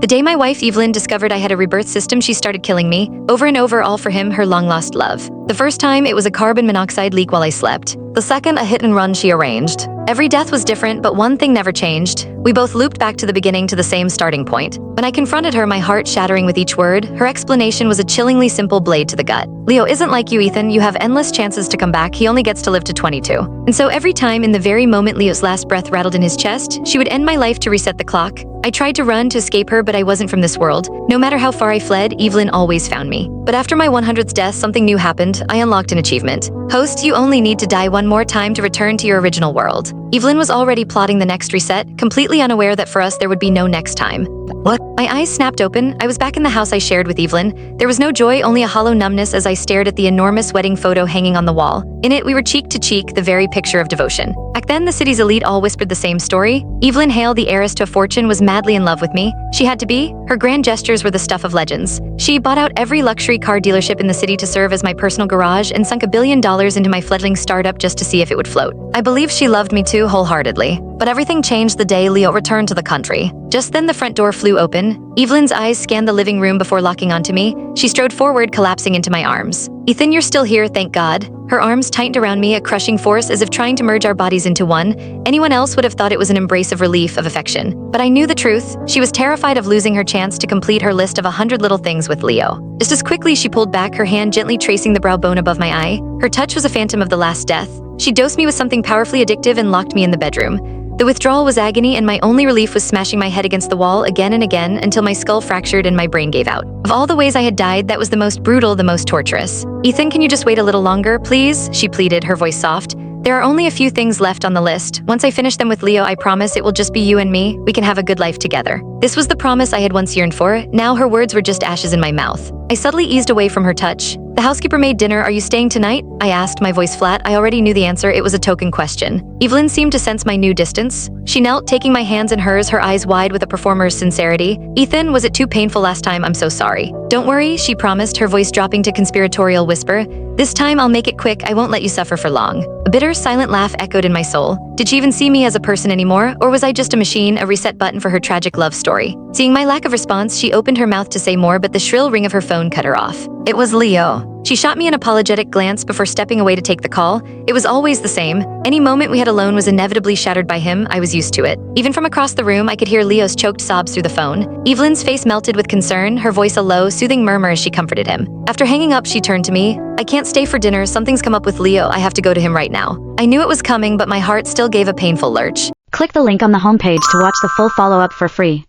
The day my wife Evelyn discovered I had a rebirth system, she started killing me, over and over, all for him, her long-lost love. The first time, it was a carbon monoxide leak while I slept. The second, a hit and run she arranged. Every death was different, but one thing never changed. We both looped back to the beginning, to the same starting point. When I confronted her, my heart shattering with each word, her explanation was a chillingly simple blade to the gut. Leo isn't like you, Ethan. You have endless chances to come back. He only gets to live to 22. And so every time, in the very moment Leo's last breath rattled in his chest, she would end my life to reset the clock. I tried to run to escape her, but I wasn't from this world. No matter how far I fled, Evelyn always found me. But after my 100th death, something new happened. I unlocked an achievement. Host, you only need to die one more time to return to your original world. Evelyn was already plotting the next reset, completely unaware that for us there would be no next time. What? My eyes snapped open. I was back in the house I shared with Evelyn. There was no joy, only a hollow numbness as I stared at the enormous wedding photo hanging on the wall. In it, we were cheek to cheek, the very picture of devotion. Back then, the city's elite all whispered the same story. Evelyn Hale, the heiress to a fortune, was madly in love with me. She had to be. Her grand gestures were the stuff of legends. She bought out every luxury car dealership in the city to serve as my personal garage and sunk $1 billion into my fledgling startup just to see if it would float. I believe she loved me too, wholeheartedly. But everything changed the day Leo returned to the country. Just then, the front door flew open. Evelyn's eyes scanned the living room before locking onto me. She strode forward, collapsing into my arms. Ethan, you're still here, thank God. Her arms tightened around me, a crushing force, as if trying to merge our bodies into one. Anyone else would have thought it was an embrace of relief, of affection. But I knew the truth. She was terrified of losing her chance to complete her list of 100 little things with Leo. Just as quickly, she pulled back, her hand gently tracing the brow bone above my eye. Her touch was a phantom of the last death. She dosed me with something powerfully addictive and locked me in the bedroom. The withdrawal was agony, and my only relief was smashing my head against the wall again and again until my skull fractured and my brain gave out. Of all the ways I had died, that was the most brutal, the most torturous. Ethan, can you just wait a little longer, please? She pleaded, her voice soft. There are only a few things left on the list. Once I finish them with Leo, I promise it will just be you and me. We can have a good life together. This was the promise I had once yearned for. Now her words were just ashes in my mouth. I subtly eased away from her touch. The housekeeper made dinner. Are you staying tonight? I asked, my voice flat. I already knew the answer. It was a token question. Evelyn seemed to sense my new distance. She knelt, taking my hands in hers, her eyes wide with a performer's sincerity. Ethan, was it too painful last time? I'm so sorry. Don't worry, she promised, her voice dropping to conspiratorial whisper. This time I'll make it quick. I won't let you suffer for long. A bitter, silent laugh echoed in my soul. Did she even see me as a person anymore? Or was I just a machine, a reset button for her tragic love story? Seeing my lack of response, she opened her mouth to say more, but the shrill ring of her phone cut her off. It was Leo. She shot me an apologetic glance before stepping away to take the call. It was always the same. Any moment we had alone was inevitably shattered by him. I was used to it. Even from across the room, I could hear Leo's choked sobs through the phone. Evelyn's face melted with concern, her voice a low, soothing murmur as she comforted him. After hanging up, she turned to me. I can't stay for dinner. Something's come up with Leo. I have to go to him right now. I knew it was coming, but my heart still gave a painful lurch. Click the link on the homepage to watch the full follow-up for free.